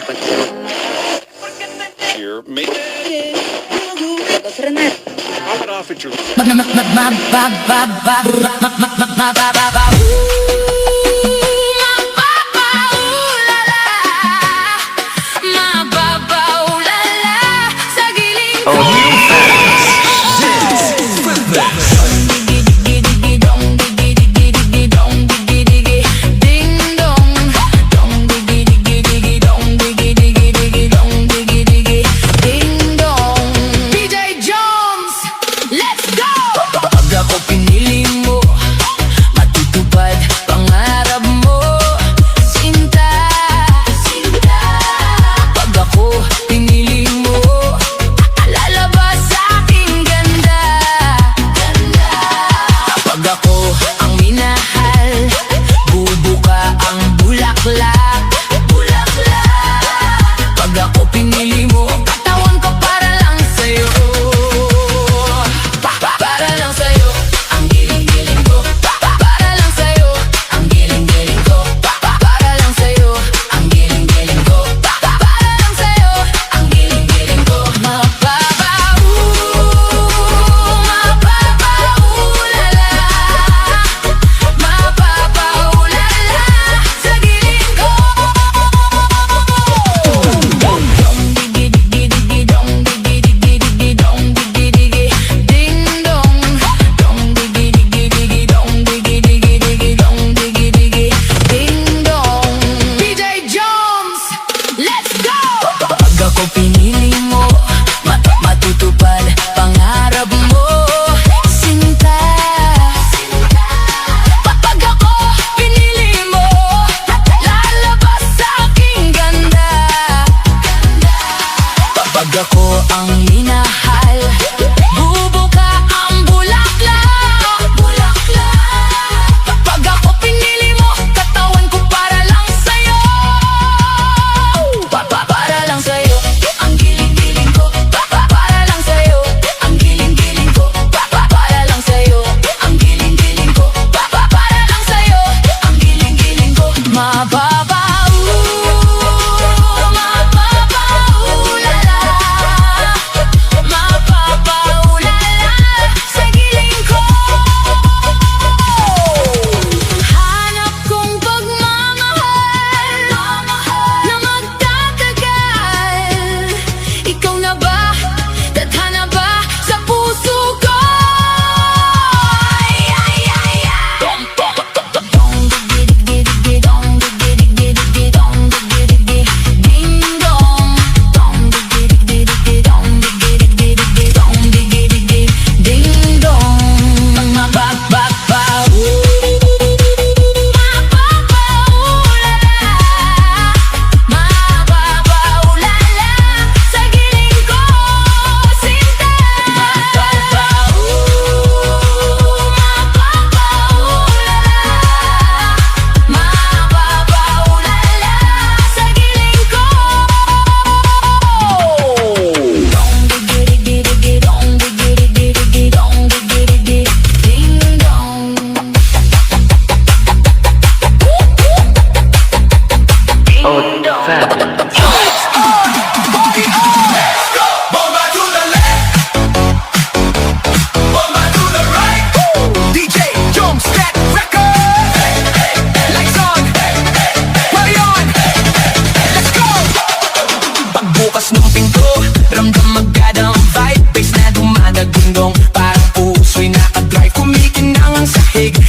Here, make Pop it off at your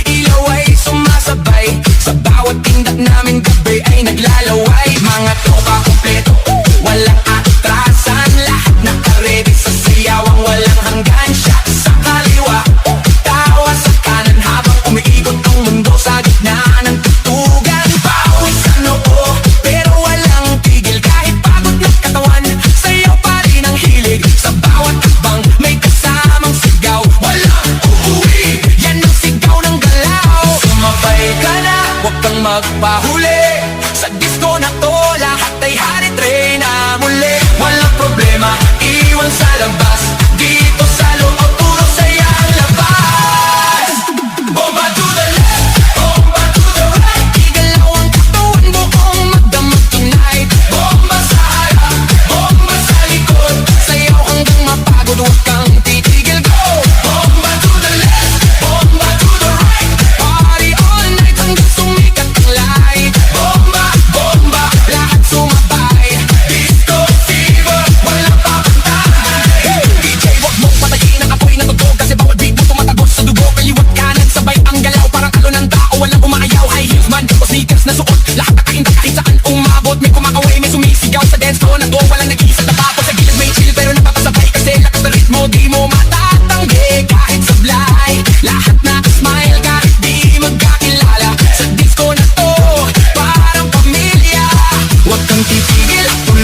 Ilaw ay sumasabay sa bawat tindak namin, gabi ay naglalaway.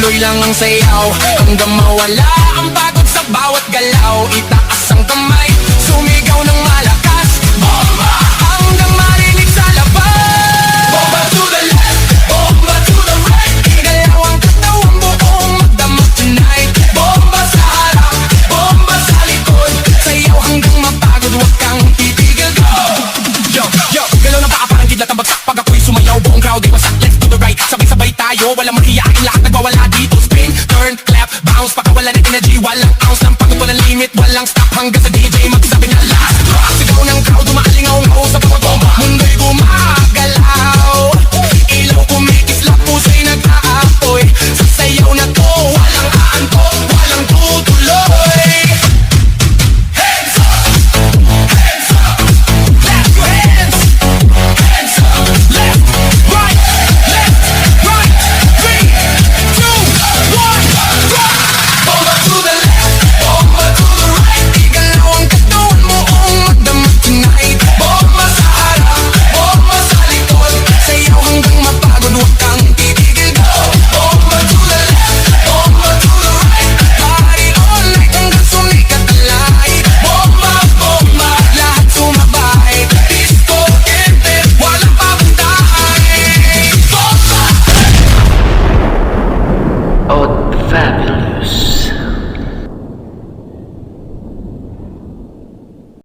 Tuloy lang ang sayaw hanggang mawala ang pagod sa bawat galaw. Itaas ang kamay, sumigaw ng malakas. Bomba! Hanggang marinig sa labas. Bomba to the left, bomba to the right. Igalaw ang katawang buong magdamag tonight. Bomba sa harap, bomba sa likod. Sayaw hanggang mapagod, huwag kang titigil. Go! Yo, yo, galaw ng paa parang kidlat ang bagsak. Pag ako'y sumayaw, buong crowd ay wasak. Left to the right, sabay-sabay tayo, walang mahiyain, lahat nagwawala dito. Spin, turn, clap, bounce, pakawala ng energy. Walang ounce ng pagod, walang limit, walang stop. Hanggang sa DJ magsabi na last drop. Sigaw ng crowd, umaalingaw-ngaw sa bawat bomba. Mundo'y gumagalaw, ilaw kumikislap, puso'y nag-aapoy. Sa sayaw na to, walang aantok, walang tutuloy. Hands up, hands up, clap your hands. Hands up, left, right, 3, 2, 1, rock! Bomba to the left, bomba to the right. Igalaw ang katawan mo, magdamag tonight. Bomba sa harap, bomba sa likod. Sayaw hanggang mapagod, huwag kang titigil. Go! Bomba to the left, bomba to the right. Party all night hanggang sumikat ang light. Bomba, bomba, lahat sumabay. Disco, kente, walang pabuntahan. Bomba! ODFAbulous.